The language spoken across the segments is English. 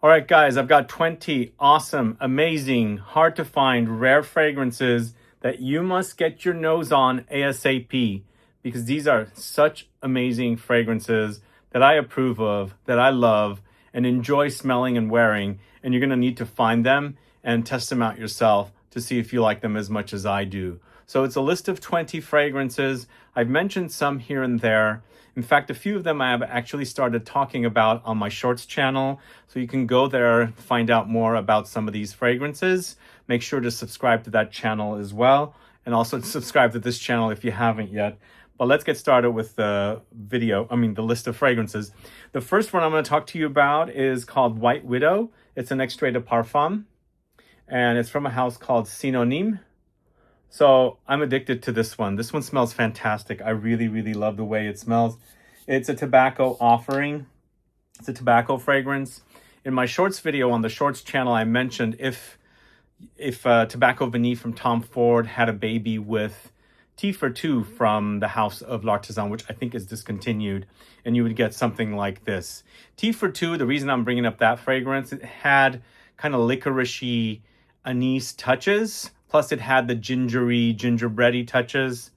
All right, guys, I've got 20 awesome, amazing, hard to find, rare fragrances that you must get your nose on ASAP because these are such amazing fragrances that I approve of, that I love, and enjoy smelling and wearing. And you're going to need to find them and test them out yourself to see if you like them as much as I do. So it's a list of 20 fragrances. I've mentioned some here and there. In fact, a few of them I have actually started talking about on my Shorts channel. So you can go there, find out more about some of these fragrances. Make sure to subscribe to that channel as well. And also subscribe to this channel if you haven't yet. But let's get started with the the list of fragrances. The first one I'm going to talk to you about is called White Widow. It's an Extrait de Parfum. And it's from a house called Synonyme. So I'm addicted to this one. This one smells fantastic. I really, really love the way it smells. It's a tobacco offering. It's a tobacco fragrance. In my Shorts video on the Shorts channel, I mentioned if Tobacco Vanille from Tom Ford had a baby with Tea for Two from the House of L'Artisan, which I think is discontinued, and you would get something like this. Tea for Two, the reason I'm bringing up that fragrance, it had kind of licoricey anise touches. Plus, it had the gingery, gingerbready touches.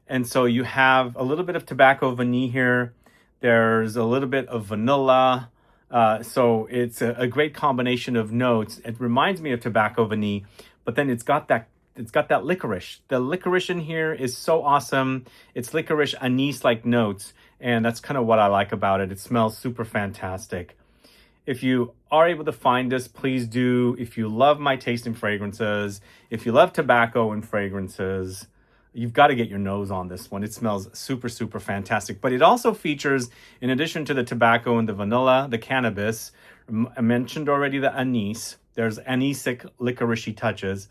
And so you have a little bit of tobacco vanille here. There's a little bit of vanilla. So it's a great combination of notes. It reminds me of tobacco vanille, but then it's got that licorice. The licorice in here is so awesome. It's licorice anise-like notes, and that's kind of what I like about it. It smells super fantastic. If you are able to find this, please do. If you love my taste in fragrances, if you love tobacco and fragrances, you've got to get your nose on this one. It smells super, super fantastic. But it also features, in addition to the tobacco and the vanilla, the cannabis, I mentioned already the anise. There's anisic licoricey touches,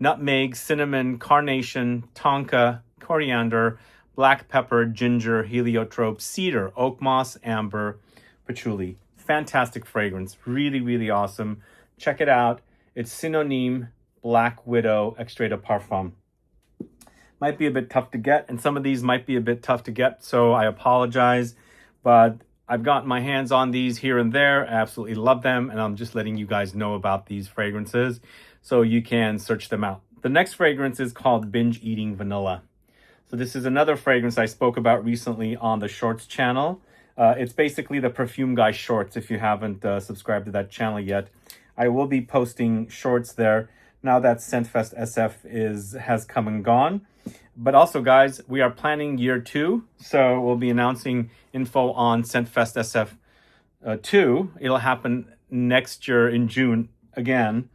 nutmeg, cinnamon, carnation, tonka, coriander, black pepper, ginger, heliotrope, cedar, oak moss, amber, patchouli. Fantastic fragrance. Really, really awesome. Check it out. It's Synonyme Black Widow Extrait de Parfum. Might be a bit tough to get, and some of these might be a bit tough to get, so I apologize. But I've gotten my hands on these here and there. I absolutely love them, and I'm just letting you guys know about these fragrances so you can search them out. The next fragrance is called Binge Eating Vanilla. So this is another fragrance I spoke about recently on the Shorts channel. It's basically the Perfume Guy Shorts if you haven't subscribed to that channel yet. I will be posting shorts there now that Scentfest SF has come and gone. But also, guys, we are planning year 2. So we'll be announcing info on Scentfest SF 2. It'll happen next year in June again.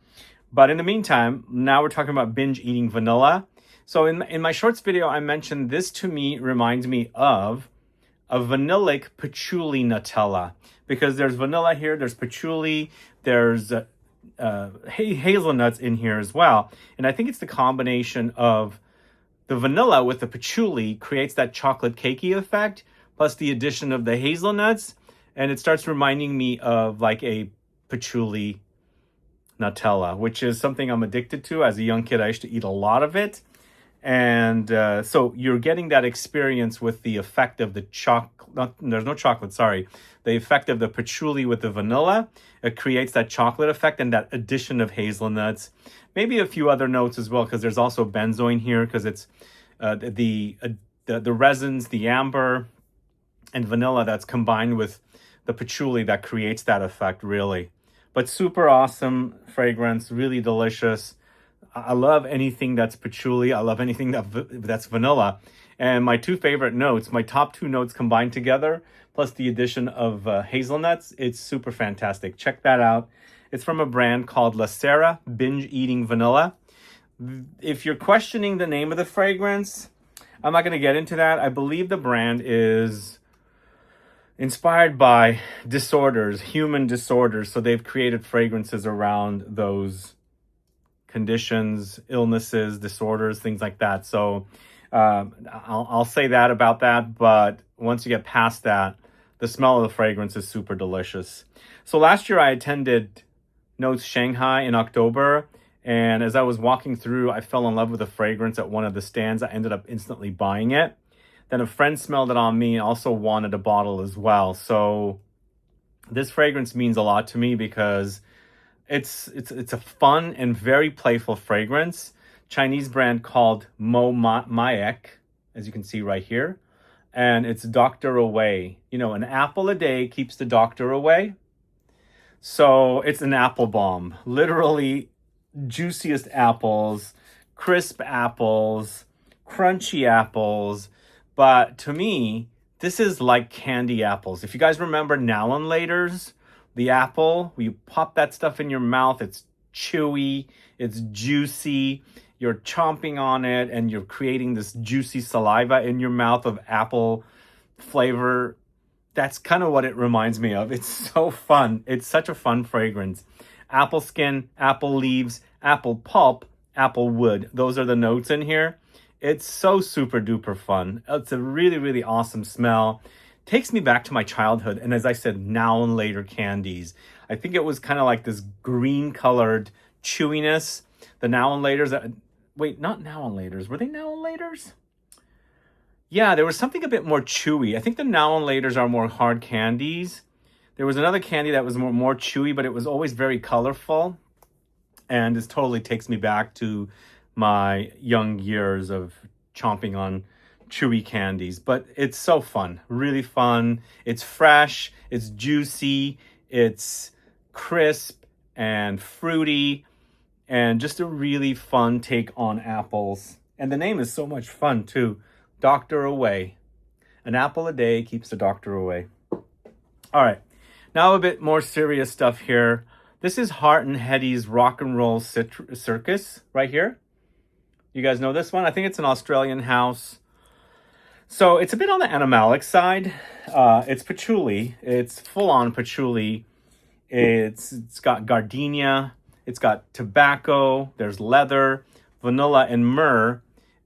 But in the meantime, now we're talking about Binge Eating Vanilla. So in my Shorts video, I mentioned this to me reminds me of a vanillic patchouli Nutella, because there's vanilla here, there's patchouli, there's hazelnuts in here as well. And I think it's the combination of the vanilla with the patchouli creates that chocolate cakey effect, plus the addition of the hazelnuts, and it starts reminding me of like a patchouli Nutella, which is something I'm addicted to. As a young kid, I used to eat a lot of it. And so you're getting that experience with the effect of the the effect of the patchouli with the vanilla. It creates that chocolate effect and that addition of hazelnuts. Maybe a few other notes as well, because there's also benzoin here, because it's the resins, the amber and vanilla that's combined with the patchouli that creates that effect, really. But super awesome fragrance, really delicious. I love anything that's patchouli. I love anything that's vanilla. And my two favorite notes, my top 2 notes combined together, plus the addition of hazelnuts, it's super fantastic. Check that out. It's from a brand called Lassera Binge Eating Vanilla. If you're questioning the name of the fragrance, I'm not going to get into that. I believe the brand is inspired by disorders, human disorders. So they've created fragrances around those conditions, illnesses, disorders, things like that. So I'll say that about that. But once you get past that, the smell of the fragrance is super delicious. So last year I attended Notes Shanghai in October. And as I was walking through, I fell in love with the fragrance at one of the stands. I ended up instantly buying it. Then a friend smelled it on me and also wanted a bottle as well. So This fragrance means a lot to me because it's a fun and very playful fragrance. Chinese brand called Maek, as you can see right here. And it's doctor away. You know, an apple a day keeps the doctor away. So it's an apple bomb. Literally juiciest apples, crisp apples, crunchy apples. But to me, this is like candy apples. If you guys remember Now and Later's, the apple, when you pop that stuff in your mouth, it's chewy, it's juicy, you're chomping on it, and you're creating this juicy saliva in your mouth of apple flavor. That's kind of what it reminds me of. It's so fun. It's such a fun fragrance. Apple skin, apple leaves, apple pulp, apple wood. Those are the notes in here. It's so super duper fun. It's a really, really awesome smell. Takes me back to my childhood. And as I said, Now and Later candies. I think it was kind of like this green colored chewiness. The Now and Laters. Wait, not Now and Laters. Were they Now and Laters? Yeah, there was something a bit more chewy. I think the Now and Laters are more hard candies. There was another candy that was more chewy, but it was always very colorful. And this totally takes me back to my young years of chomping on chewy candies. But it's so fun, really fun. It's fresh, it's juicy, it's crisp and fruity, and just a really fun take on apples. And the name is so much fun too. Doctor away. An apple a day keeps the doctor away. All right, now a bit more serious stuff here. This is Hart and Hedi's Rock and Roll Circus right here. You guys know this one? I think it's an Australian house. So it's a bit on the animalic side. It's patchouli. It's full-on patchouli. It's got gardenia. It's got tobacco. There's leather, vanilla, and myrrh.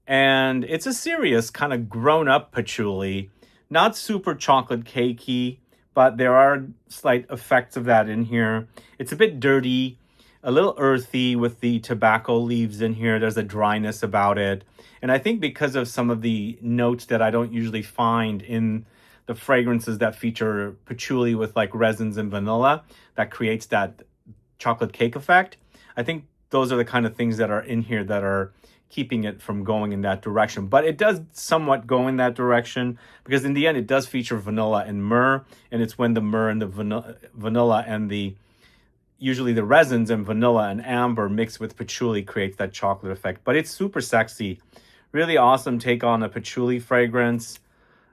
And it's a serious kind of grown-up patchouli. Not super chocolate cakey, but there are slight effects of that in here. It's a bit dirty, a little earthy with the tobacco leaves in here. There's a dryness about it. And I think because of some of the notes that I don't usually find in the fragrances that feature patchouli with like resins and vanilla, that creates that chocolate cake effect. I think those are the kind of things that are in here that are keeping it from going in that direction. But it does somewhat go in that direction because in the end it does feature vanilla and myrrh, and it's when the myrrh and the vanilla and the usually the resins and vanilla and amber mixed with patchouli creates that chocolate effect. But it's super sexy. Really awesome take on a patchouli fragrance.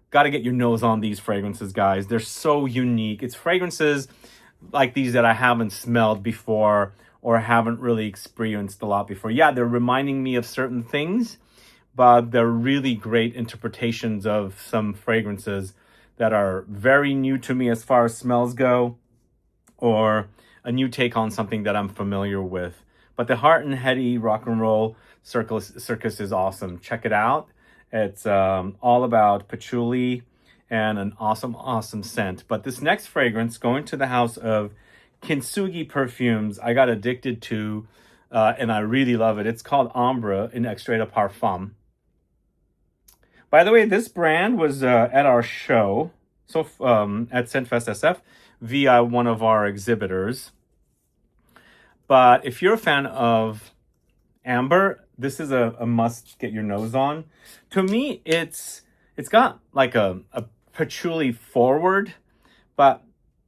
Got to get your nose on these fragrances, guys. They're so unique. It's fragrances like these that I haven't smelled before or haven't really experienced a lot before. Yeah, they're reminding me of certain things, but they're really great interpretations of some fragrances that are very new to me as far as smells go, or a new take on something that I'm familiar with. But the Hart and Hedi Rock and Roll Circus is awesome. Check it out. It's all about patchouli and an awesome, awesome scent. But this next fragrance, going to the house of Kintsugi Perfumes, I got addicted to, and I really love it. It's called Ambre in Extrait Parfum. By the way, this brand was at our show, so at Scentfest SF, via one of our exhibitors. But if you're a fan of Ambre, this is a must get your nose on. To me, it's got like a patchouli forward, but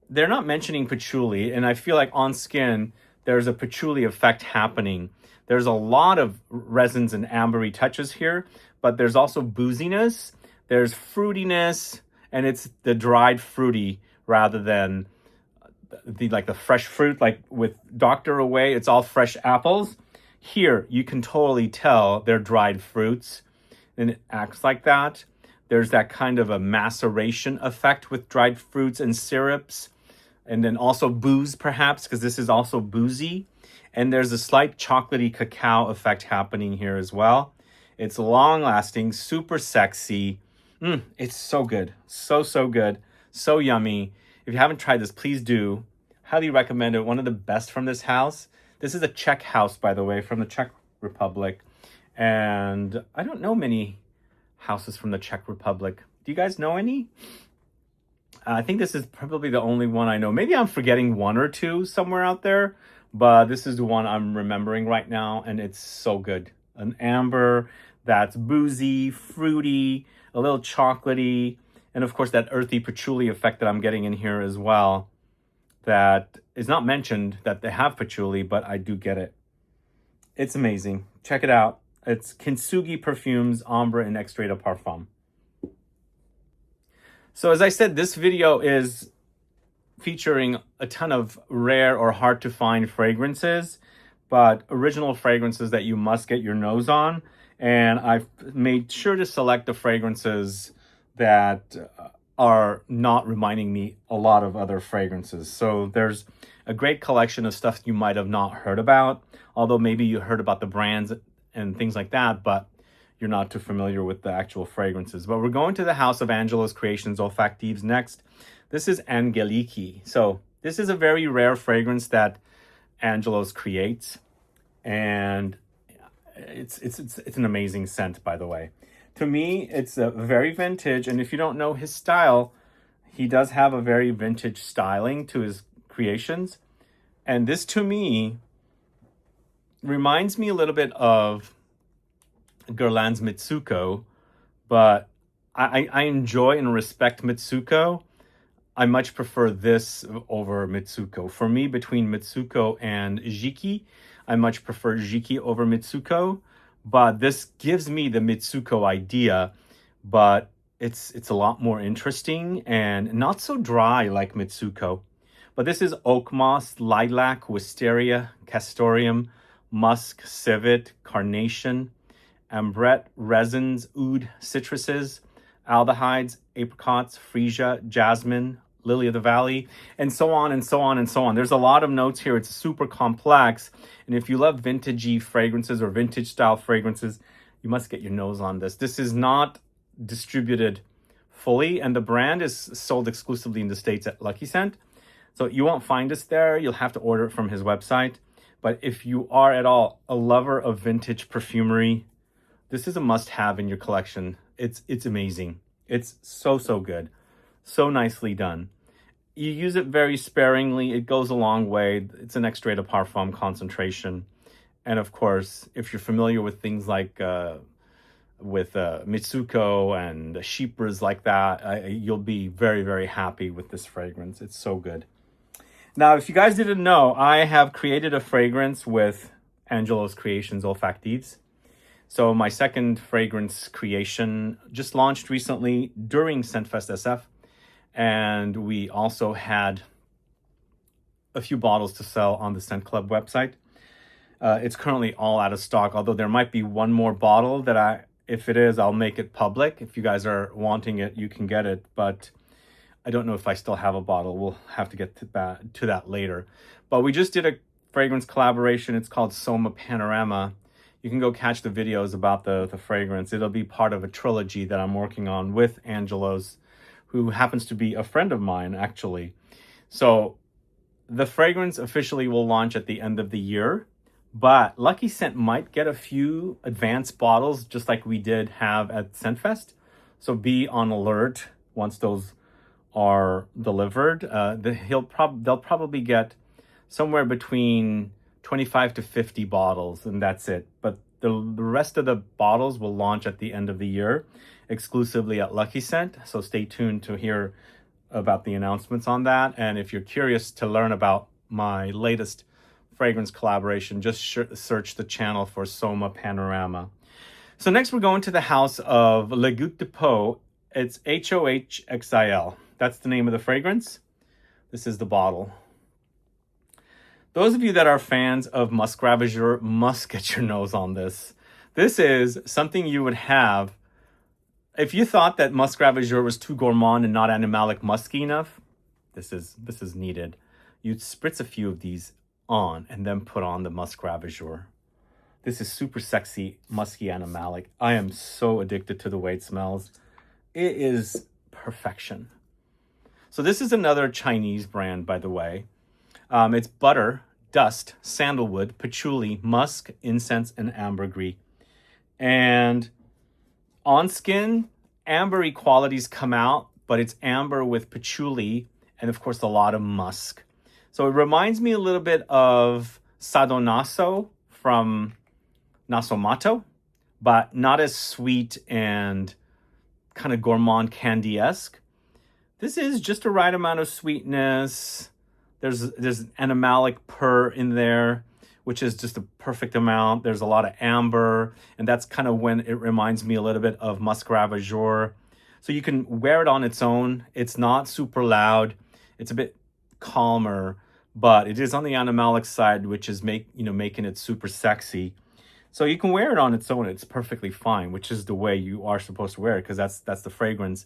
they're not mentioning patchouli, and I feel like on skin, there's a patchouli effect happening. There's a lot of resins and ambery touches here, but there's also booziness, there's fruitiness, and it's the dried fruity rather than the fresh fruit. Like with Dr. Away, it's all fresh apples. Here, you can totally tell they're dried fruits, and it acts like that. There's that kind of a maceration effect with dried fruits and syrups. And then also booze, perhaps, because this is also boozy. And there's a slight chocolatey cacao effect happening here as well. It's long-lasting, super sexy. It's so good. So, so good. So yummy. If you haven't tried this, please do. Highly recommend it. One of the best from this house. This is a Czech house, by the way, from the Czech Republic. And I don't know many houses from the Czech Republic. Do you guys know any? I think this is probably the only one I know. Maybe I'm forgetting one or two somewhere out there, but this is the one I'm remembering right now, and it's so good. An amber that's boozy, fruity, a little chocolatey, and of course that earthy patchouli effect that I'm getting in here as well. That is not mentioned that they have patchouli, but I do get it. It's amazing. Check it out. It's Kintsugi Perfumes, Ambre, and Extrait of Parfum. So as I said, this video is featuring a ton of rare or hard to find fragrances, but original fragrances that you must get your nose on. And I've made sure to select the fragrances that are not reminding me a lot of other fragrances. So there's a great collection of stuff you might have not heard about, although maybe you heard about the brands and things like that, but you're not too familiar with the actual fragrances. But we're going to the house of Angelos Creations Olfactives next. This is Angeliki. So this is a very rare fragrance that Angelos creates, and it's an amazing scent, by the way. To me, it's a very vintage, and if you don't know his style, he does have a very vintage styling to his creations. And this, to me, reminds me a little bit of Guerlain's Mitsuko, but I enjoy and respect Mitsuko. I much prefer this over Mitsuko. For me, between Mitsuko and Jiki, I much prefer Jiki over Mitsuko, but this gives me the Mitsuko idea, but it's a lot more interesting and not so dry like Mitsuko. But this is oak moss, lilac, wisteria, castoreum, musk, civet, carnation, ambrette, resins, oud, citruses, aldehydes, apricots, freesia, jasmine, lily of the valley, and so on and so on and so on. There's a lot of notes here. It's super complex. And if you love vintagey fragrances or vintage style fragrances, you must get your nose on this. This is not distributed fully, and the brand is sold exclusively in the States at Lucky Scent. So you won't find us there. You'll have to order it from his website. But if you are at all a lover of vintage perfumery, this is a must-have in your collection. It's amazing. It's so good. So nicely done. You use it very sparingly. It goes a long way. It's an Extrait de Parfum concentration. And of course, if you're familiar with things like with Mitsuko and Chypres like that, you'll be very happy with this fragrance. It's so good. Now, if you guys didn't know, I have created a fragrance with Angelos Creations Olfactives. So my second fragrance creation just launched recently during Scentfest SF. And we also had a few bottles to sell on the Scent Club website. It's currently all out of stock, although there might be one more bottle that if it is, I'll make it public. If you guys are wanting it, you can get it. But I don't know if I still have a bottle. We'll have to get to that later. But we just did a fragrance collaboration. It's called Soma Panorama. You can go catch the videos about the fragrance. It'll be part of a trilogy that I'm working on with Angelos, who happens to be a friend of mine, actually. So the fragrance officially will launch at the end of the year, but Lucky Scent might get a few advanced bottles, just like we did have at Scentfest. So be on alert once those are delivered. They'll probably get somewhere between 25 to 50 bottles, and that's it. But the rest of the bottles will launch at the end of the year, exclusively at Lucky Scent. So stay tuned to hear about the announcements on that. And if you're curious to learn about my latest fragrance collaboration, just search the channel for Soma Panorama. So next we're going to the house of Le Gout de Peau. It's HOHXIL. That's the name of the fragrance. This is the bottle. Those of you that are fans of Musc Ravageur must get your nose on this. This is something you would have if you thought that Musc Ravageur was too gourmand and not animalic musky enough. This is needed. You'd spritz a few of these on and then put on the Musc Ravageur. This is super sexy, musky animalic. I am so addicted to the way it smells. It is perfection. So this is another Chinese brand, by the way. It's butter, dust, sandalwood, patchouli, musk, incense, and ambergris. And on skin, ambery qualities come out. but it's amber with patchouli and of course a lot of musk. So it reminds me a little bit of Sado Naso from Nasomato, but not as sweet and kind of gourmand candy-esque. This is just the right amount of sweetness. There's an animalic purr in there, which is just a perfect amount. There's a lot of amber, and that's kind of when it reminds me a little bit of Musc Ravageur. So you can wear it on its own. It's not super loud. It's a bit calmer, but it is on the animalic side, which is making it super sexy. So you can wear it on its own. It's perfectly fine, which is the way you are supposed to wear it, because that's the fragrance.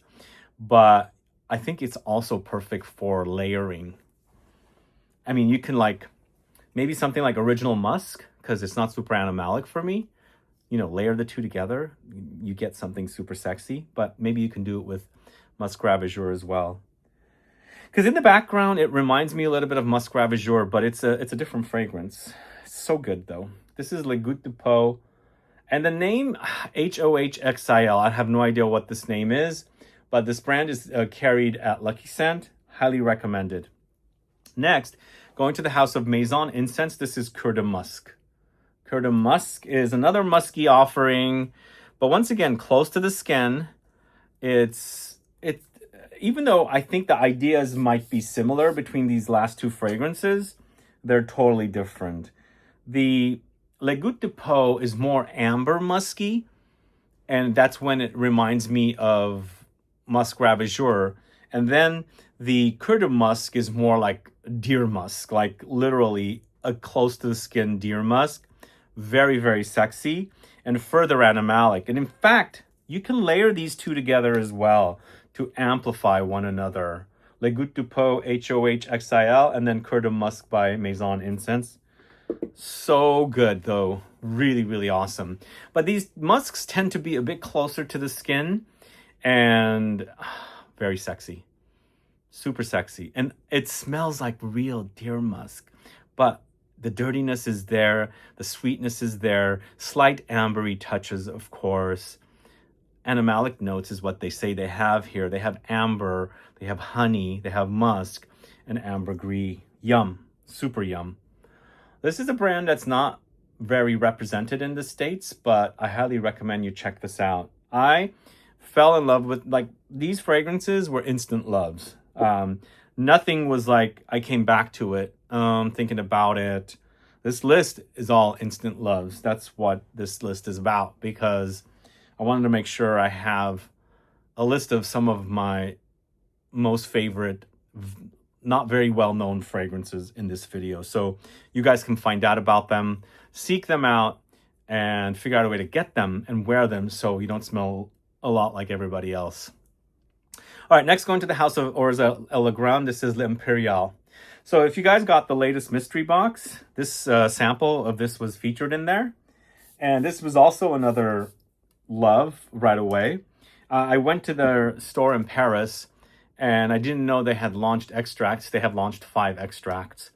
But I think it's also perfect for layering. I mean, you can maybe something like Original Musk, because it's not super animalic for me. Layer the two together, you get something super sexy. But maybe you can do it with Musc Ravageur as well. Because in the background, it reminds me a little bit of Musc Ravageur, but it's a different fragrance. It's so good, though. This is Le Gout de Peau. And the name, Hohxil, I have no idea what this name is, but this brand is carried at Lucky Scent. Highly recommended. Next, going to the house of Maison Incens, this is Cœur de Musc. Cœur de Musc is another musky offering, but once again, close to the skin. It's even though I think the ideas might be similar between these last two fragrances, they're totally different. The Le Gout de Peau is more amber musky, and that's when it reminds me of Musc Ravageur. And then the Cœur de Musc is more like deer musk, like literally a close to the skin deer musk. Very, very sexy and further animalic. And in fact, you can layer these two together as well to amplify one another. Le Gout de Peau, Hohxil, and then Cœur de Musc by Maison Incens. So good, though. Really, really awesome. But these musks tend to be a bit closer to the skin and very sexy. Super sexy. And it smells like real deer musk. But the dirtiness is there. The sweetness is there. Slight ambery touches, of course. Animalic notes is what they say they have here. They have amber, they have honey, they have musk, and ambergris. Yum. Super yum. This is a brand that's not very represented in the States, but I highly recommend you check this out. I fell in love with, these fragrances were instant loves. Nothing was I came back to it, thinking about it. This list is all instant loves. That's what this list is about, because I wanted to make sure I have a list of some of my most favorite, not very well-known fragrances in this video. So you guys can find out about them, seek them out, and figure out a way to get them and wear them so you don't smell a lot like everybody else. All right, next going to the house of Oriza Legrand. This is L'Imperial. So if you guys got the latest mystery box, this sample of this was featured in there. And this was also another love right away. I went to their store in Paris, and I didn't know they had launched extracts. They have launched 5 extracts.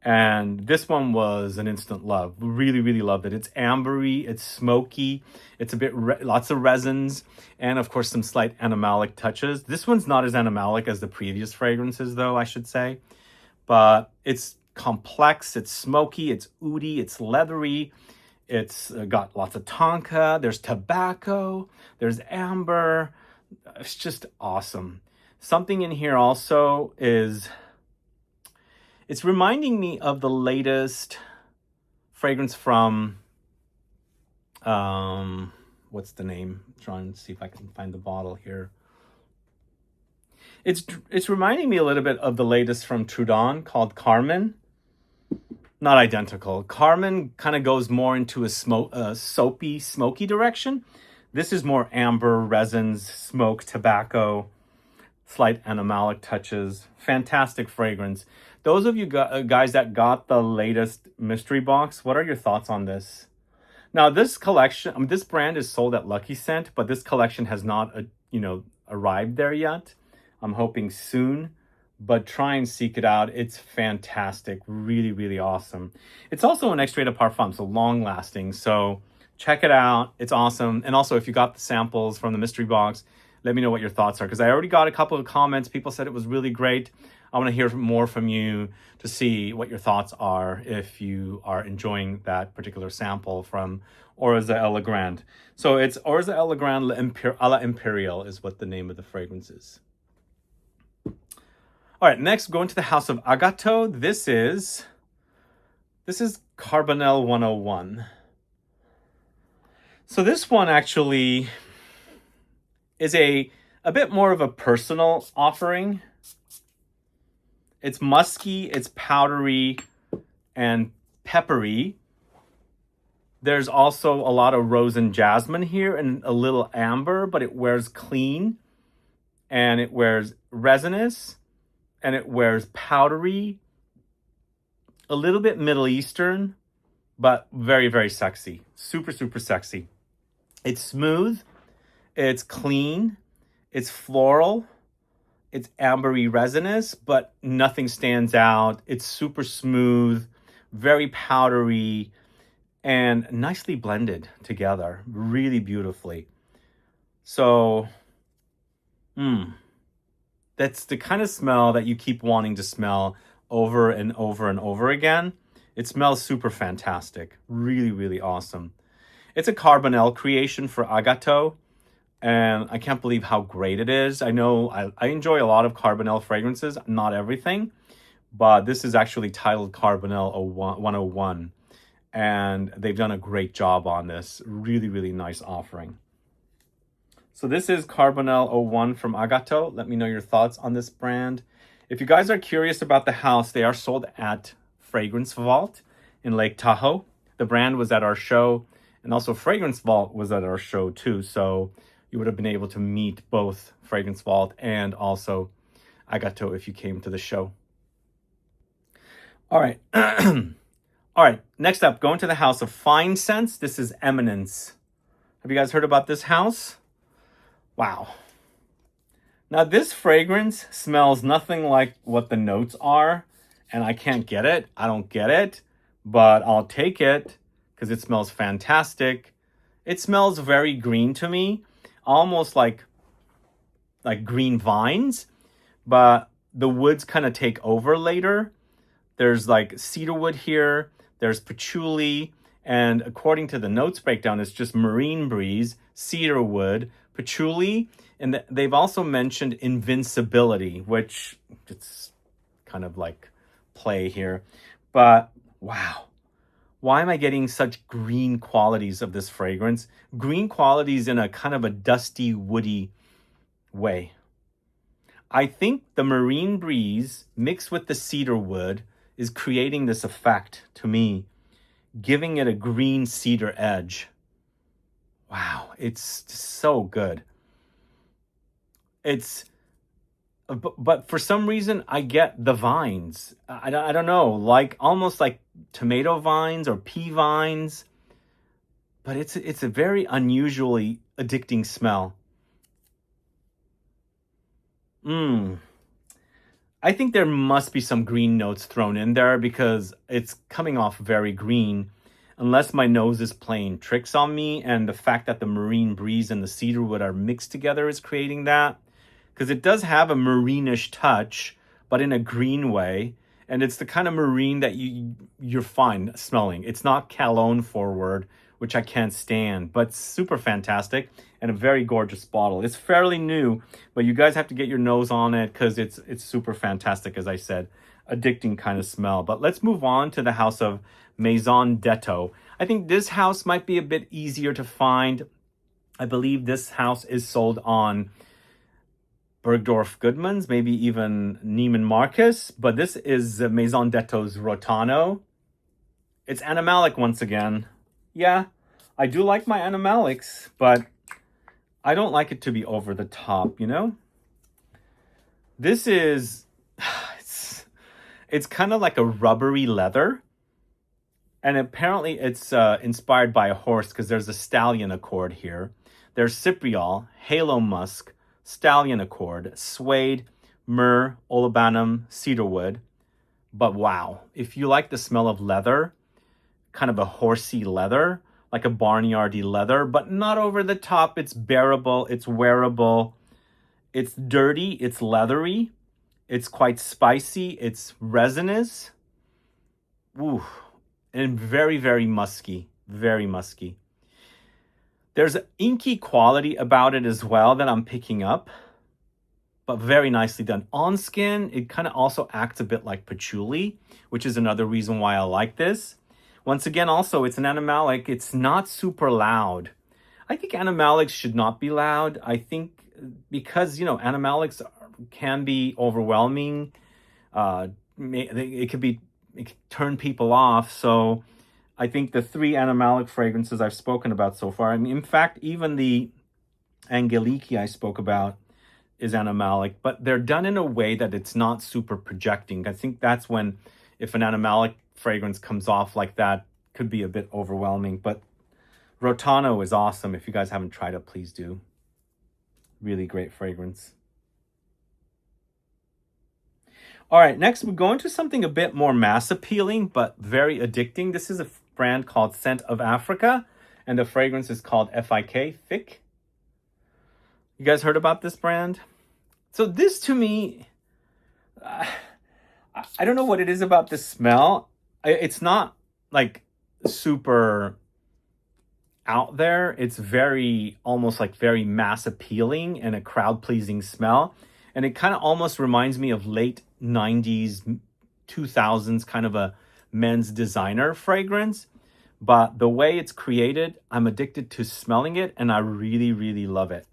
And this one was an instant love. Really, really loved it. It's ambery, it's smoky, it's a bit, lots of resins, and of course some slight animalic touches. This one's not as animalic as the previous fragrances, though, I should say. But it's complex, it's smoky, it's oudy, it's leathery. It's got lots of tonka, there's tobacco, there's amber. It's just awesome. Something in here also is, it's reminding me of the latest fragrance from, what's the name? I'm trying to see if I can find the bottle here. It's reminding me a little bit of the latest from Trudon called Carmen. Not identical. Carmen kind of goes more into a soapy, smoky direction. This is more amber, resins, smoke, tobacco, slight animalic touches. Fantastic fragrance. Those of you guys that got the latest mystery box, what are your thoughts on this? Now, this collection, this brand is sold at Lucky Scent, but this collection has not, arrived there yet. I'm hoping soon. But try and seek it out. It's fantastic. Really, really awesome. It's also an Extrait de Parfum, so long lasting. So check it out. It's awesome. And also, if you got the samples from the mystery box, let me know what your thoughts are, because I already got a couple of comments. People said it was really great. I want to hear more from you to see what your thoughts are if you are enjoying that particular sample from Oriza et Legrand. So it's Oriza et Legrand à la Imperial is what the name of the fragrance is. All right, next going to the house of Agatho. This is Carbonel 101. So this one actually is a bit more of a personal offering. It's musky, it's powdery, and peppery. There's also a lot of rose and jasmine here and a little amber, but it wears clean, and it wears resinous, and it wears powdery, a little bit Middle Eastern, but very, very sexy. Super, super sexy. It's smooth, it's clean, it's floral, it's ambery resinous, but nothing stands out. It's super smooth, very powdery, and nicely blended together, really beautifully. So, that's the kind of smell that you keep wanting to smell over and over and over again. It smells super fantastic, really, really awesome. It's a Carbonel creation for Agatho, and I can't believe how great it is. I know I enjoy a lot of Carbonel fragrances, not everything, but this is actually titled Carbonel 101, and they've done a great job on this. Really, really nice offering. So this is Carbonel 01 from Agatho. Let me know your thoughts on this brand. If you guys are curious about the house, they are sold at Fragrance Vault in Lake Tahoe. The brand was at our show, and also Fragrance Vault was at our show too. So you would have been able to meet both Fragrance Vault and also Agatho if you came to the show. All right. All right. Next up, going to the house of Fine Scents. This is Eminence. Have you guys heard about this house? Wow. Now this fragrance smells nothing like what the notes are, and I can't get it. I don't get it, but I'll take it because it smells fantastic. It smells very green to me, almost like green vines, but the woods kind of take over later. There's like cedarwood here, there's patchouli, and according to the notes breakdown, it's just marine breeze, cedarwood, patchouli, and they've also mentioned invincibility, which it's kind of like play here. But wow, why am I getting such green qualities of this fragrance? Green qualities in a kind of a dusty, woody way. I think the marine breeze mixed with the cedar wood is creating this effect to me, giving it a green cedar edge. Wow, it's so good. But for some reason, I get the vines. I don't know, like almost like tomato vines or pea vines. But it's a very unusually addicting smell. I think there must be some green notes thrown in there because it's coming off very green. Unless my nose is playing tricks on me, and the fact that the marine breeze and the cedarwood are mixed together is creating that. Because it does have a marine-ish touch, but in a green way. And it's the kind of marine that you're fine smelling. It's not cologne forward, which I can't stand, but super fantastic and a very gorgeous bottle. It's fairly new, but you guys have to get your nose on it because it's super fantastic, as I said. Addicting kind of smell. But let's move on to the house of Maison Detto. I think this house might be a bit easier to find. I believe this house is sold on Bergdorf Goodman's, maybe even Neiman Marcus, but this is Maison Detto's Rotano. It's animalic once again. Yeah, I do like my animalics, but I don't like it to be over the top, you know? This is, it's kind of like a rubbery leather. And apparently it's inspired by a horse because there's a stallion accord here. There's cypriol, halo musk, stallion accord, suede, myrrh, olibanum, cedarwood. But wow, if you like the smell of leather, kind of a horsey leather, like a barnyardy leather, but not over the top. It's bearable, it's wearable. It's dirty, it's leathery, it's quite spicy, it's resinous. Ooh, and very, very musky, very musky. There's an inky quality about it as well that I'm picking up, but very nicely done. On skin, it kind of also acts a bit like patchouli, which is another reason why I like this. Once again, also, it's an animalic. It's not super loud. I think animalics should not be loud. I think because, animalics can be overwhelming. It could turn people off. So I think the 3 animalic fragrances I've spoken about so far, in fact, even the Angeliki I spoke about is animalic, but they're done in a way that it's not super projecting. I think that's when, if an animalic fragrance comes off like that, could be a bit overwhelming. But Rotano is awesome. If you guys haven't tried it, please do. Really great fragrance. All right, next we're going to something a bit more mass appealing, but very addicting. This is a brand called Scent of Africa, and the fragrance is called FIK. You guys heard about this brand? So this, to me, I don't know what it is about the smell. It's not like super out there. It's almost like very mass appealing and a crowd pleasing smell. And it kind of almost reminds me of late 90s, 2000s kind of a men's designer fragrance. But the way it's created, I'm addicted to smelling it, and I really, really love it.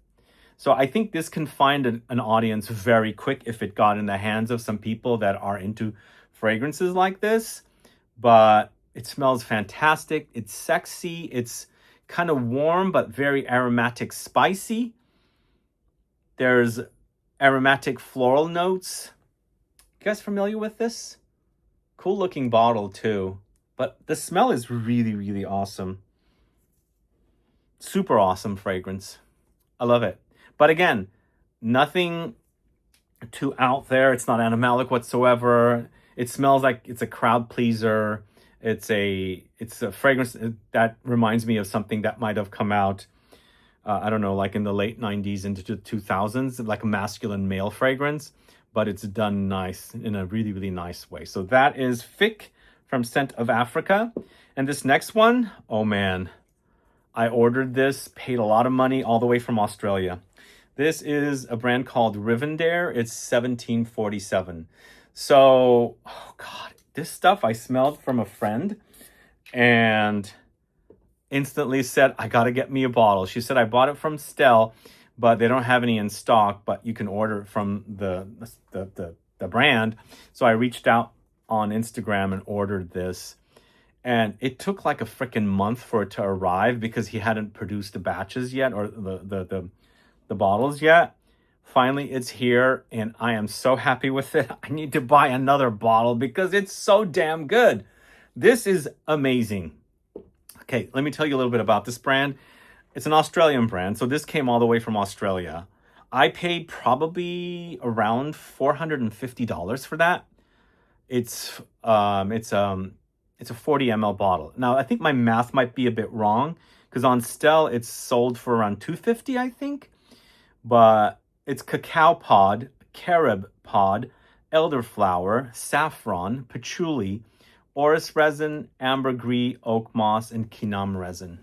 So I think this can find an audience very quick if it got in the hands of some people that are into fragrances like this. But it smells fantastic. It's sexy. It's kind of warm, but very aromatic, spicy. There's aromatic floral notes. You guys familiar with this? Cool looking bottle too. But the smell is really, really awesome. Super awesome fragrance. I love it. But again, nothing too out there. It's not animalic whatsoever. It smells like it's a crowd pleaser. It's a fragrance that reminds me of something that might have come out, I don't know, like in the late 90s into the 2000s, like a masculine male fragrance, but it's done nice in a really, really nice way. So that is FIK from Scent of Africa. And this next one, oh man, I ordered this, paid a lot of money all the way from Australia. This is a brand called Rivendare. It's 1747. So, oh God, this stuff I smelled from a friend and instantly said, I got to get me a bottle. She said, I bought it from Stell, but they don't have any in stock, but you can order it from the brand. So I reached out on Instagram and ordered this. And it took like a freaking month for it to arrive because he hadn't produced the batches yet, or the bottles yet. Finally, it's here, and I am so happy with it. I need to buy another bottle because it's so damn good. This is amazing. Okay, let me tell you a little bit about this brand. It's an Australian brand, so this came all the way from Australia. I paid probably around $450 for that. It's a 40 ml bottle. Now, I think my math might be a bit wrong because on Stell it's sold for around $250, I think. But it's cacao pod, carob pod, elderflower, saffron, patchouli, orris resin, ambergris, oak moss, and quinam resin.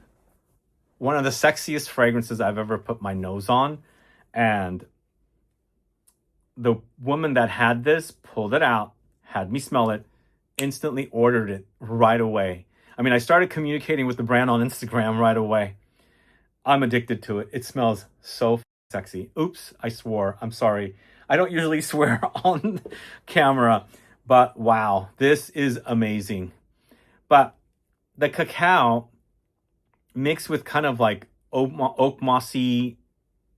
One of the sexiest fragrances I've ever put my nose on. And the woman that had this pulled it out, had me smell it, instantly ordered it right away. I mean, I started communicating with the brand on Instagram right away. I'm addicted to it. It smells so sexy. Oops, I swore. I'm sorry. I don't usually swear on camera, but wow, this is amazing. But the cacao mixed with kind of like oak mossy,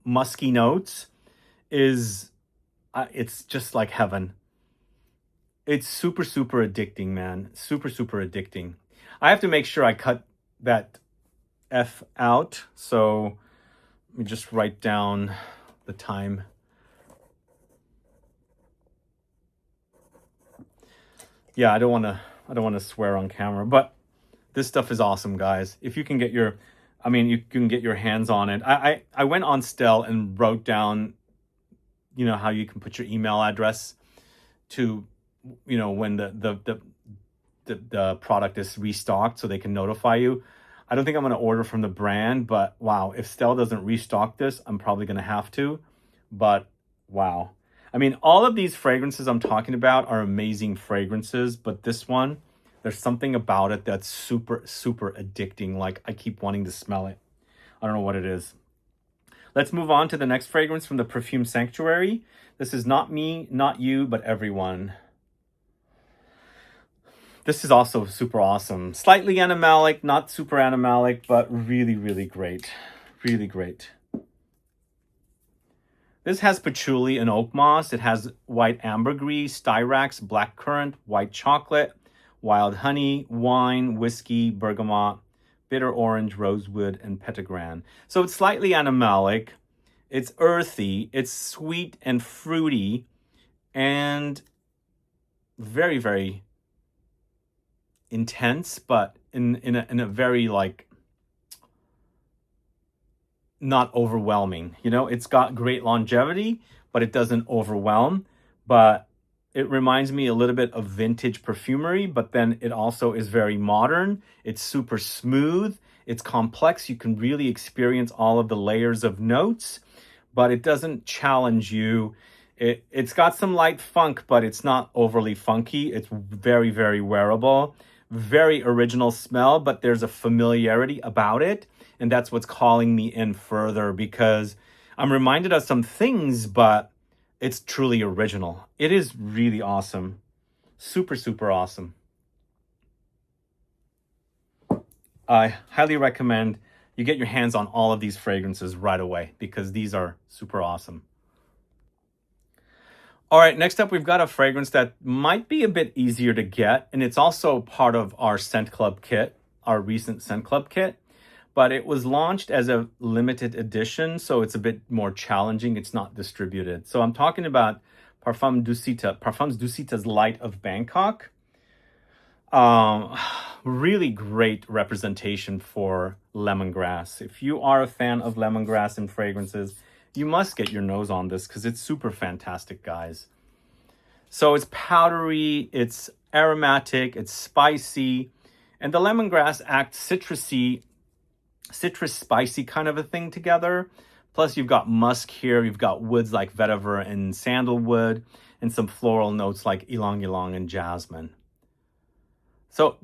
musky notes is, it's just like heaven. It's super, super addicting, man. Super, super addicting. I have to make sure I cut that F out. So let me just write down the time. Yeah, I don't want to swear on camera, but this stuff is awesome, guys. If you can get you can get your hands on it. I went on Stell and wrote down you know, how you can put your email address to, you know, when the product is restocked so they can notify you. I don't think I'm going to order from the brand, but wow, if Stell doesn't restock this, I'm probably going to have to. But wow. I mean, all of these fragrances I'm talking about are amazing fragrances, but this one, there's something about it that's super, super addicting. Like, I keep wanting to smell it. I don't know what it is. Let's move on to the next fragrance from the Perfume Sanctuary. This is not me, not you, but everyone. This is also super awesome. Slightly animalic, not super animalic, but really, really great. Really great. This has patchouli and oak moss. It has white ambergris, styrax, blackcurrant, white chocolate, wild honey, wine, whiskey, bergamot, bitter orange, rosewood, and petitgrain. So it's slightly animalic. It's earthy. It's sweet and fruity, and very, very intense, but in a very, like, not overwhelming. You know, it's got great longevity, but it doesn't overwhelm. But it reminds me a little bit of vintage perfumery, but then it also is very modern. It's super smooth. It's complex. You can really experience all of the layers of notes, but it doesn't challenge you. It's got some light funk, but it's not overly funky. It's very, very wearable. Very original smell, but there's a familiarity about it. And that's what's calling me in further, because I'm reminded of some things, but it's truly original. It is really awesome. Super, super awesome. I highly recommend you get your hands on all of these fragrances right away, because these are super awesome. All right, next up, we've got a fragrance that might be a bit easier to get, and it's also part of our Scent Club kit, our recent Scent Club kit, but it was launched as a limited edition, so it's a bit more challenging. It's not distributed. So I'm talking about Parfums Dusita's Light of Bangkok. Really great representation for lemongrass. If you are a fan of lemongrass and fragrances, you must get your nose on this, because it's super fantastic, guys. So it's powdery, it's aromatic, it's spicy, and the lemongrass acts citrus spicy kind of a thing together. Plus you've got musk here, you've got woods like vetiver and sandalwood, and some floral notes like ylang ylang and jasmine. So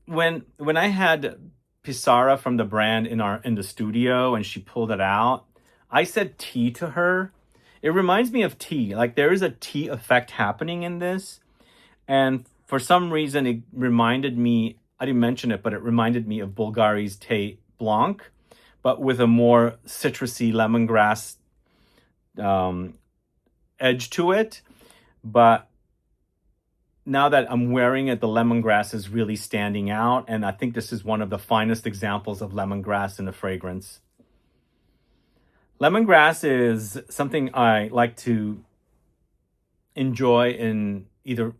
when I had Pisara from the brand in the studio and she pulled it out, I said tea to her. It reminds me of tea. Like, there is a tea effect happening in this. And for some reason, it reminded me, I didn't mention it, but it reminded me of Bulgari's Thé Blanc, but with a more citrusy lemongrass edge to it. But now that I'm wearing it, the lemongrass is really standing out. And I think this is one of the finest examples of lemongrass in a fragrance. Lemongrass is something I like to enjoy in either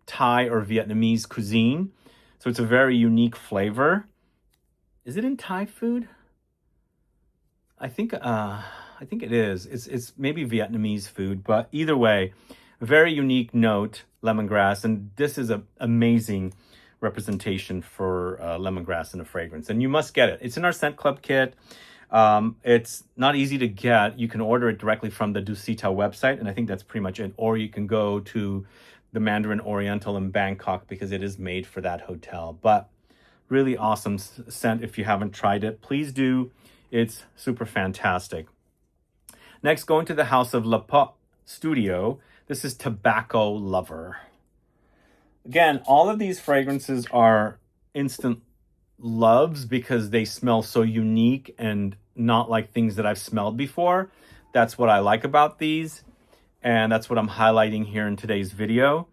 Thai or Vietnamese cuisine. So it's a very unique flavor. Is it in Thai food? I think it is. It's maybe Vietnamese food, but either way, a very unique note, lemongrass, and this is an amazing representation for lemongrass in a fragrance, and you must get it. It's in our Scent Club kit. It's not easy to get. You can order it directly from the Dusita website, and I think that's pretty much it. Or you can go to the Mandarin Oriental in Bangkok, because it is made for that hotel. But really awesome scent. If you haven't tried it, please do. It's super fantastic. Next, going to the House of La Peau Studio. This is Tobacco Lover. Again, all of these fragrances are instant loves because they smell so unique and not like things that I've smelled before. That's what I like about these, and that's what I'm highlighting here in today's video.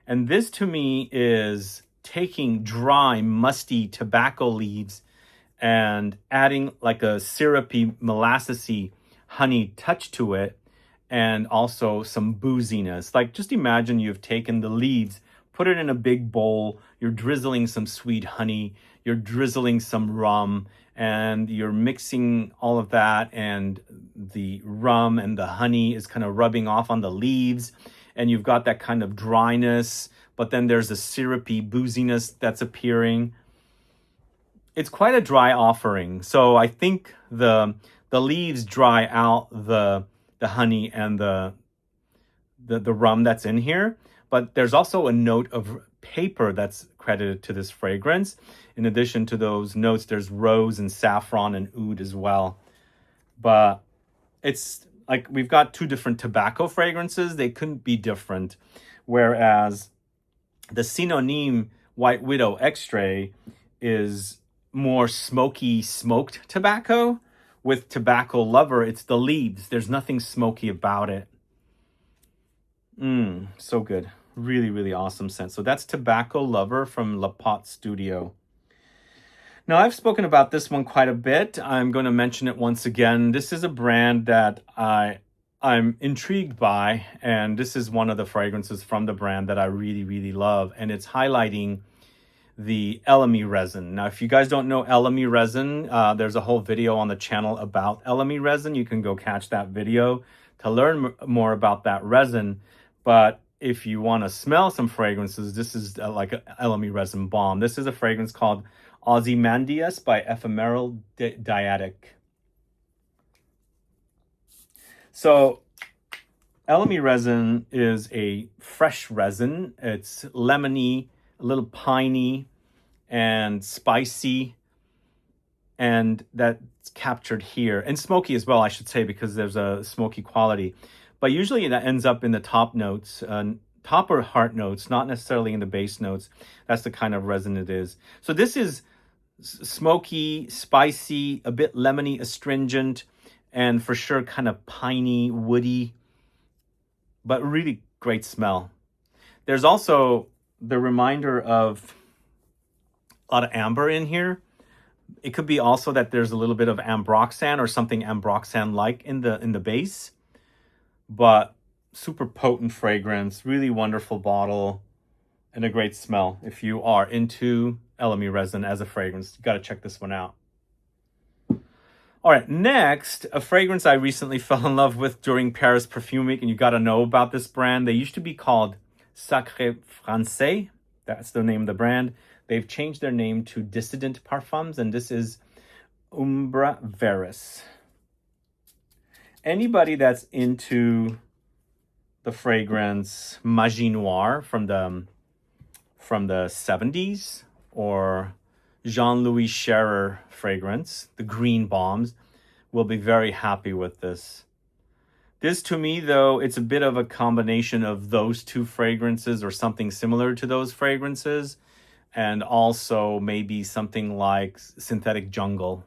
And this to me is taking dry, musty tobacco leaves and adding like a syrupy, molassesy honey touch to it, and also some booziness. Like, just imagine you've taken the leaves, put put it in a big bowl, you're drizzling some sweet honey, you're drizzling some rum, and you're mixing all of that, and the rum and the honey is kind of rubbing off on the leaves, and you've got that kind of dryness, but then there's a syrupy booziness that's appearing. It's quite a dry offering. So I think the leaves dry out the honey and the rum that's in here, but there's also a note of paper that's credited to this fragrance. In addition to those notes, there's rose and saffron and oud as well. But it's like we've got two different tobacco fragrances. They couldn't be different. Whereas the Synonyme White Widow Extrait is more smoky smoked tobacco. With Tobacco Lover, it's the leaves. There's nothing smoky about it. So good. Really, really awesome scent. So that's Tobacco Lover from La Pot Studio. Now, I've spoken about this one quite a bit. I'm going to mention it once again. This is a brand that I'm intrigued by, and this is one of the fragrances from the brand that I really, really love, and it's highlighting the elemi resin. Now, if you guys don't know elemi resin, there's a whole video on the channel about elemi resin. You can go catch that video to learn more about that resin. But if you want to smell some fragrances, this is like an elemi resin bomb. This is a fragrance called Ozymandias by Ephemeral Dyadic. So elemi resin is a fresh resin. It's lemony, a little piney and spicy, and that's captured here. And smoky as well, I should say, because there's a smoky quality. But usually that ends up in the top notes, top or heart notes, not necessarily in the base notes. That's the kind of resin it is. So this is smoky, spicy, a bit lemony, astringent, and for sure kind of piney, woody, but really great smell. There's also the reminder of a lot of amber in here. It could be also that there's a little bit of ambroxan or something ambroxan-like in the base, but super potent fragrance, really wonderful bottle, and a great smell. If you are into elemi resin as a fragrance, you got to check this one out. All right, next, a fragrance I recently fell in love with during Paris Perfume Week, and you got to know about this brand. They used to be called Sacré Français. That's the name of the brand. They've changed their name to Dissident Parfums, and this is Umbra Veris. Anybody that's into the fragrance Magie Noire from the 70s, or Jean-Louis Scherer fragrance, the green bombs, will be very happy with this. This, to me, though, it's a bit of a combination of those two fragrances or something similar to those fragrances, and also maybe something like Synthetic Jungle.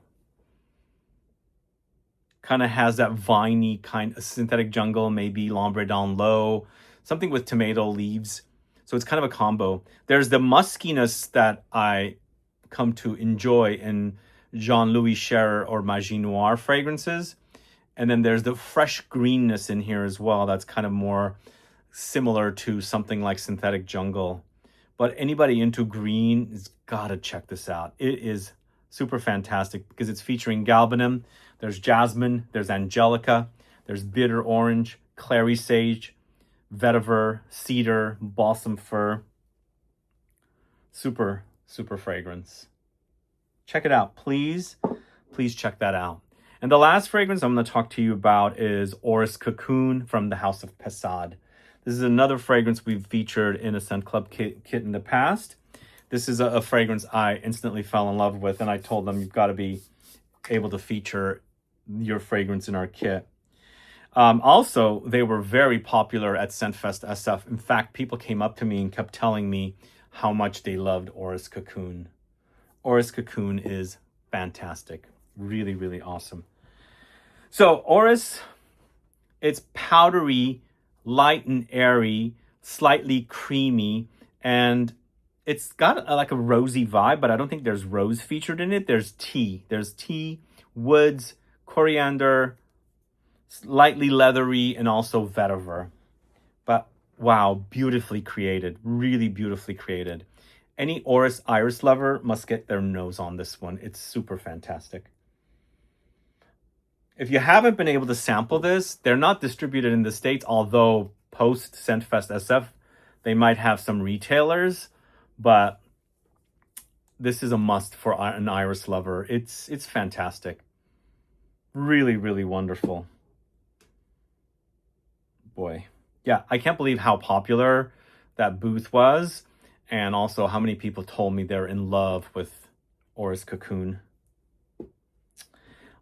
Kind of has that viney kind of Synthetic Jungle, maybe L'Ombre dans l'eau, something with tomato leaves. So it's kind of a combo. There's the muskiness that I come to enjoy in Jean-Louis Scherer or Magie Noire fragrances. And then there's the fresh greenness in here as well. That's kind of more similar to something like Synthetic Jungle. But anybody into green has got to check this out. It is super fantastic because it's featuring galbanum. There's jasmine, there's angelica, there's bitter orange, clary sage, vetiver, cedar, balsam fir. Super, super fragrance. Check it out, please. Please check that out. And the last fragrance I'm going to talk to you about is Orris Cocoon from the House of Passade. This is another fragrance we've featured in a Scent Club kit in the past. This is a fragrance I instantly fell in love with, and I told them you've got to be able to feature your fragrance in our kit. Also, they were very popular at Scentfest SF. In fact, people came up to me and kept telling me how much they loved Orris Cocoon. Orris Cocoon is fantastic. Really, really awesome. So Orris, it's powdery, light and airy, slightly creamy, and it's got like a rosy vibe, but I don't think there's rose featured in it. There's tea. There's tea, woods, coriander, slightly leathery, and also vetiver. But wow, beautifully created, really beautifully created. Any iris lover must get their nose on this one. It's super fantastic. If you haven't been able to sample this, they're not distributed in the States, although post Scentfest SF, they might have some retailers, but this is a must for an iris lover. It's fantastic. Really, really wonderful. Boy. Yeah, I can't believe how popular that booth was, and also how many people told me they're in love with Orris Cocoon.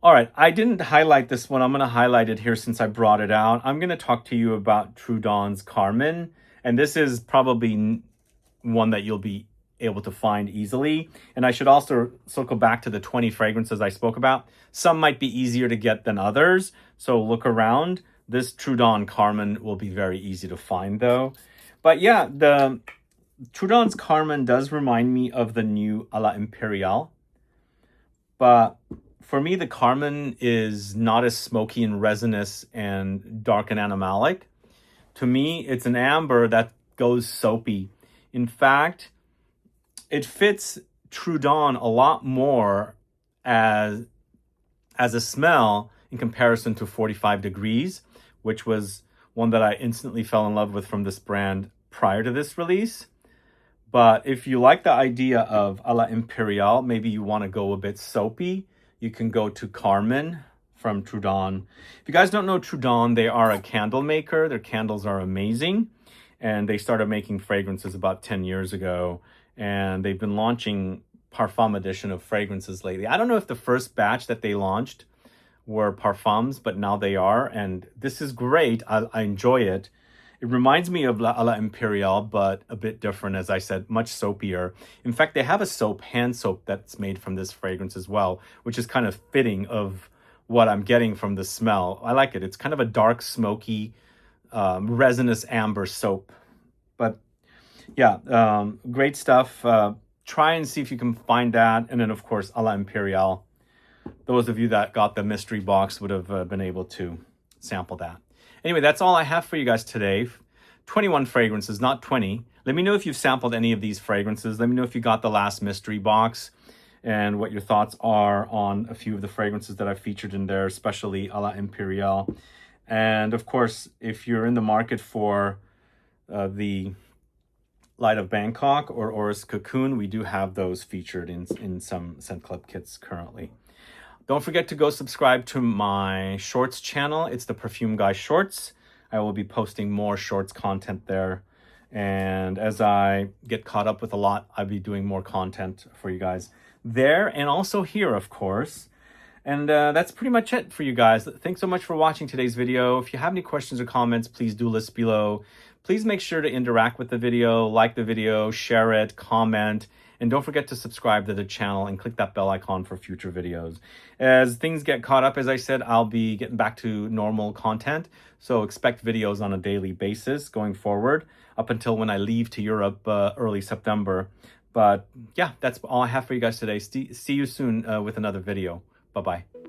All right, I didn't highlight this one. I'm going to highlight it here since I brought it out. I'm going to talk to you about Trudon's Carmen, and this is probably one that you'll be able to find easily. And I should also circle back to the 20 fragrances I spoke about. Some might be easier to get than others, so look around. This Trudon Carmen will be very easy to find though. But yeah, the Trudon's Carmen does remind me of the new A la Imperial. But for me, the Carmen is not as smoky and resinous and dark and animalic. To me, it's an amber that goes soapy. In fact, it fits Trudon a lot more as a smell in comparison to 45 Degrees, which was one that I instantly fell in love with from this brand prior to this release. But if you like the idea of A la Imperial, maybe you want to go a bit soapy, you can go to Carmen from Trudon. If you guys don't know Trudon, they are a candle maker. Their candles are amazing. And they started making fragrances about 10 years ago. And they've been launching Parfum edition of fragrances lately. I don't know if the first batch that they launched were Parfums, but now they are. And this is great. I enjoy it. It reminds me of A la Imperial, but a bit different, as I said, much soapier. In fact, they have a soap, hand soap, that's made from this fragrance as well, which is kind of fitting of what I'm getting from the smell. I like it. It's kind of a dark, smoky, resinous amber soap. But yeah, great stuff. Try and see if you can find that. And then, of course, A la Imperial. Those of you that got the mystery box would have been able to sample that. Anyway, that's all I have for you guys today. 21 fragrances, not 20. Let me know if you've sampled any of these fragrances. Let me know if you got the last mystery box and what your thoughts are on a few of the fragrances that I featured in there, especially A la Imperial. And of course, if you're in the market for the Light of Bangkok or Orris Cocoon, we do have those featured in some Scent Club kits currently. Don't forget to go subscribe to my shorts channel. It's the Perfume Guy Shorts. I will be posting more shorts content there. And as I get caught up with a lot, I'll be doing more content for you guys there and also here, of course. And that's pretty much it for you guys. Thanks so much for watching today's video. If you have any questions or comments, please do list below. Please make sure to interact with the video, like the video, share it, comment, and don't forget to subscribe to the channel and click that bell icon for future videos. As things get caught up, as I said, I'll be getting back to normal content. So expect videos on a daily basis going forward up until when I leave to Europe early September. But yeah, that's all I have for you guys today. See you soon with another video. Bye-bye.